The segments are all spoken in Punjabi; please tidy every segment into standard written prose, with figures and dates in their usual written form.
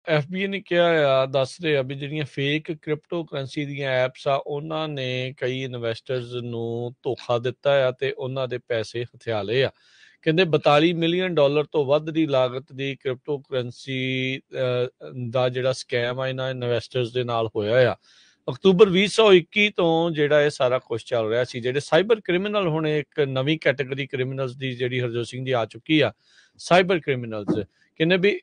ਐਫਬੀਆਈ ਨੇ ਕਿਹਾ ਆ, ਦੱਸ ਰਹੇ ਆ ਵੀ ਜਿਹੜੀਆਂ ਫੇਕ ਕ੍ਰਿਪਟੋ ਕਰੰਸੀ ਦੀਆਂ ਐਪਸ ਆ ਉਹਨਾਂ ਨੇ ਕਈ ਇਨਵੈਸਟਰਸ ਨੂੰ ਧੋਖਾ ਦਿੱਤਾ ਆ ਤੇ ਉਹਨਾਂ ਦੇ ਪੈਸੇ ਹਥਿਆ ਲਏ ਆ। ਕਹਿੰਦੇ 42 ਮਿਲੀਅਨ ਡਾਲਰ ਤੋਂ ਵੱਧ ਦੀ ਲਾਗਤ ਦੀ ਕ੍ਰਿਪਟੋ ਕਰੰਸੀ ਦਾ ਜਿਹੜਾ ਸਕੈਮ ਆ ਇਹਨਾਂ ਇਨਵੈਸਟਰਸ ਦੇ ਨਾਲ ਹੋਇਆ ਆ। ਅਕਤੂਬਰ 2021 ਤੋਂ ਜਿਹੜਾ ਇਹ ਸਾਰਾ ਕੁਝ ਚੱਲ ਰਿਹਾ ਸੀ। ਜਿਹੜੇ ਸਾਈਬਰ ਕ੍ਰਿਮੀਨਲ ਹੁਣ ਇੱਕ ਨਵੀਂ ਕੈਟਾਗਰੀ ਕ੍ਰਿਮੀਨਲਸ ਦੀ ਜਿਹੜੀ ਹਰਜੋਤ ਸਿੰਘ ਦੀ ਆ ਚੁੱਕੀ ਆ, ਸਾਈਬਰ ਕ੍ਰਿਮੀਨਲਸ। ਕਹਿੰਦੇ ਵੀ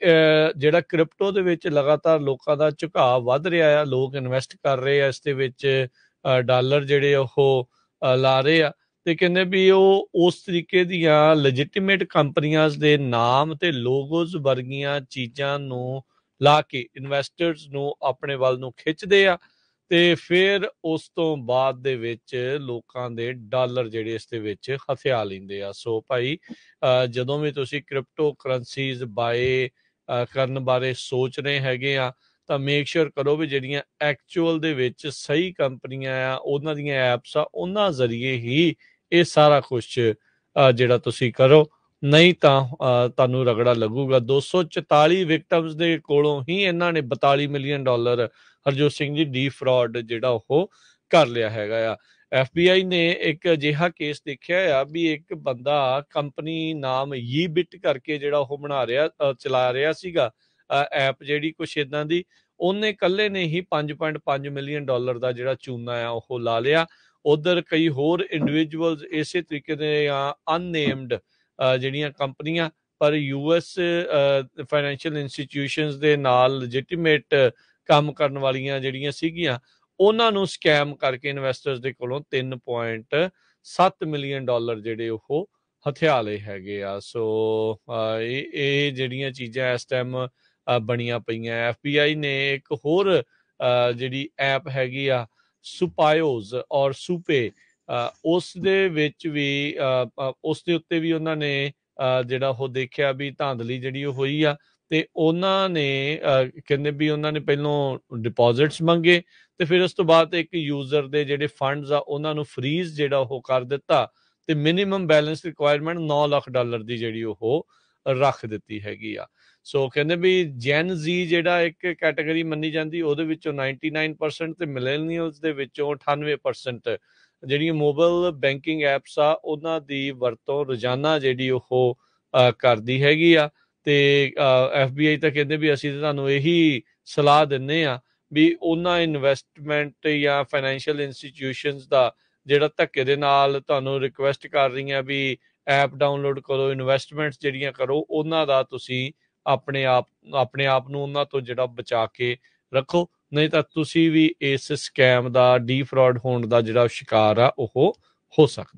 ਜਿਹੜਾ ਕ੍ਰਿਪਟੋ ਦੇ ਵਿੱਚ ਲਗਾਤਾਰ ਲੋਕਾਂ ਦਾ ਝੁਕਾਅ ਵੱਧ ਰਿਹਾ ਆ, ਲੋਕ ਇਨਵੈਸਟ ਕਰ ਰਹੇ ਆ ਇਸ ਦੇ ਵਿੱਚ, ਡਾਲਰ ਜਿਹੜੇ ਉਹ ਲਾ ਰਹੇ ਆ। ਤੇ ਕਹਿੰਦੇ ਵੀ ਉਹ ਉਸ ਤਰੀਕੇ ਦੀਆਂ ਲੈਜਿਟੀਮੇਟ ਕੰਪਨੀਆਂ ਦੇ ਨਾਮ ਤੇ ਲੋਗੋਜ਼ ਵਰਗੀਆਂ ਚੀਜ਼ਾਂ ਨੂੰ ਲਾ ਕੇ ਇਨਵੈਸਟਰਸ ਨੂੰ ਆਪਣੇ ਵੱਲ ਨੂੰ ਖਿੱਚਦੇ ਆ ਤੇ ਫਿਰ ਉਸ ਤੋਂ ਬਾਅਦ ਦੇ ਵਿੱਚ ਲੋਕਾਂ ਦੇ ਡਾਲਰ ਜਿਹੜੇ ਇਸ ਦੇ ਵਿੱਚ ਹਥਿਆ ਲੈਂਦੇ ਆ। ਸੋ ਭਾਈ ਜਦੋਂ ਵੀ ਤੁਸੀਂ ਕ੍ਰਿਪਟੋ ਕਰੰਸੀਜ਼ ਬਾਏ ਕਰਨ ਬਾਰੇ ਸੋਚ ਰਹੇ ਹੈਗੇ ਆ ਤਾਂ ਮੇਕ ਸ਼ੋਰ ਕਰੋ ਵੀ ਜਿਹੜੀਆਂ ਐਕਚੁਅਲ ਦੇ ਵਿੱਚ ਸਹੀ ਕੰਪਨੀਆਂ ਆ, ਉਹਨਾਂ ਦੀਆਂ ਐਪਸ ਆ, ਉਹਨਾਂ ਜ਼ਰੀਏ ਹੀ ਇਹ ਸਾਰਾ ਕੁਛ ਜਿਹੜਾ ਤੁਸੀਂ ਕਰੋ, ਨਹੀਂ ਤਾਂ ਤੁਹਾਨੂੰ ਰਗੜਾ ਲੱਗੂਗਾ। 244 ਵਿਕਟਮਸ ਦੇ ਕੋਲੋਂ ਹੀ ਇਹਨਾਂ ਨੇ 42 million dollar Harjot Singh ji D fraud ਜਿਹੜਾ ਉਹ ਕਰ ਲਿਆ ਹੈਗਾ ਆ। FBI ਨੇ ਇੱਕ ਅਜਿਹਾ ਕੇਸ ਦੇਖਿਆ ਆ ਵੀ ਇੱਕ ਬੰਦਾ ਕੰਪਨੀ ਨਾਮ ਯੀਬਿਟ ਕਰਕੇ ਜਿਹੜਾ ਉਹ ਚਲਾ ਰਿਹਾ ਸੀਗਾ ਐਪ ਜਿਹੜੀ ਕੁਛ ਇਦਾਂ ਦੀ, ਉਹਨੇ ਇਕੱਲੇ ਨੇ ਹੀ 5.5 ਮਿਲੀਅਨ ਡਾਲਰ ਦਾ ਜਿਹੜਾ ਚੂਨਾ ਆ ਉਹ ਲਾ ਲਿਆ। ਉਧਰ ਕਈ ਹੋਰ ਇੰਡੀਵਿਜੂਅਲਸ ਇਸੇ ਤਰੀਕੇ ਦੇ ਅਨਨੇਮਡ ਜਿਹੜੀਆਂ ਕੰਪਨੀਆਂ ਪਰ US ਫਾਈਨੈਂਸ਼ੀਅਲ ਇੰਸਟੀਟਿਊਸ਼ਨਸ ਦੇ ਨਾਲ ਲੈਜਿਟੀਮੇਟ ਕੰਮ ਕਰਨ ਵਾਲੀਆਂ ਜਿਹੜੀਆਂ ਸੀਗੀਆਂ, ਉਹਨਾਂ ਨੂੰ ਸਕੈਮ ਕਰਕੇ ਇਨਵੈਸਟਰਸ ਦੇ ਕੋਲੋਂ 3.7 ਮਿਲੀਅਨ ਡਾਲਰ ਜਿਹੜੇ ਉਹ ਹਥਿਆ ਲਏ ਹੈਗੇ ਆ। ਸੋ ਇਹ ਜਿਹੜੀਆਂ ਚੀਜ਼ਾਂ ਇਸ ਟਾਈਮ ਬਣੀਆਂ ਪਈਆਂ। FBI ਨੇ ਇੱਕ ਹੋਰ ਜਿਹੜੀ ਐਪ ਹੈਗੀ ਆ ਸੁਪਾਇਓਜ਼ ਔਰ ਸੁਪੇ, ਉਸ ਦੇ ਵਿੱਚ ਵੀ ਉਸ ਦੇ ਉੱਤੇ ਵੀ ਉਹਨਾਂ ਨੇ ਜਿਹੜਾ ਉਹ ਦੇਖਿਆ ਵੀ ਧਾਂਦਲੀ ਜਿਹੜੀ ਉਹ ਹੋਈ ਆ ਤੇ ਉਹਨਾਂ ਨੇ ਕਹਿੰਦੇ ਵੀ ਉਹਨਾਂ ਨੇ ਪਹਿਲੋਂ ਡਿਪੋਜ਼ਿਟਸ ਮੰਗੇ ਤੇ ਫਿਰ ਉਸ ਤੋਂ ਬਾਅਦ ਇੱਕ ਯੂਜ਼ਰ ਦੇ ਜਿਹੜੇ ਫੰਡਸ ਆ ਉਹਨਾਂ ਨੂੰ ਫਰੀਜ਼ ਜਿਹੜਾ ਉਹ ਕਰ ਦਿੱਤਾ ਤੇ minimum balance requirement 9 lakh dollar ਦੀ ਜਿਹੜੀ ਉਹ ਰੱਖ ਦਿੱਤੀ ਹੈਗੀ ਆ। ਸੋ ਕਹਿੰਦੇ ਵੀ ਜੈਨ ਜ਼ੀ ਜਿਹੜਾ ਇੱਕ ਕੈਟਾਗਰੀ ਮੰਨੀ ਜਾਂਦੀ, ਉਹਦੇ ਵਿੱਚੋਂ 99% ਤੇ ਮਿਲੇਨੀਅਲਸ ਦੇ ਵਿੱਚੋਂ 98% ਜਿਹੜੀਆਂ ਮੋਬਾਈਲ ਬੈਂਕਿੰਗ ਐਪਸ ਆ ਉਹਨਾਂ ਦੀ ਵਰਤੋਂ ਰੋਜ਼ਾਨਾ ਜਿਹੜੀ ਉਹ ਕਰਦੀ ਹੈਗੀ ਆ। ਤੇ FBI ਤਾਂ ਕਹਿੰਦੇ ਵੀ ਅਸੀਂ ਤਾਂ ਤੁਹਾਨੂੰ ਇਹੀ ਸਲਾਹ ਦਿੰਦੇ ਆ ਵੀ ਉਹਨਾਂ ਇਨਵੈਸਟਮੈਂਟ ਜਾਂ ਫਾਈਨੈਂਸ਼ੀਅਲ ਇੰਸਟੀਟਿਊਸ਼ਨਸ ਦਾ ਜਿਹੜਾ ਧੱਕੇ ਦੇ ਨਾਲ ਤੁਹਾਨੂੰ ਰਿਕੁਐਸਟ ਕਰ ਰਹੀਆਂ ਵੀ ਐਪ ਡਾਊਨਲੋਡ ਕਰੋ, ਇਨਵੈਸਟਮੈਂਟਸ ਜਿਹੜੀਆਂ ਕਰੋ, ਉਹਨਾਂ ਦਾ ਤੁਸੀਂ ਆਪਣੇ ਆਪ ਨੂੰ ਉਹਨਾਂ ਤੋਂ ਜਿਹੜਾ ਬਚਾ ਕੇ ਰੱਖੋ, ਨਹੀਂ ਤਾਂ ਤੁਸੀਂ ਵੀ ਇਸ ਸਕੈਮ ਦਾ ਡੀ ਫਰਾਡ ਹੋਣ ਦਾ ਜਿਹੜਾ ਸ਼ਿਕਾਰ ਆ ਉਹ ਹੋ ਸਕਦਾ।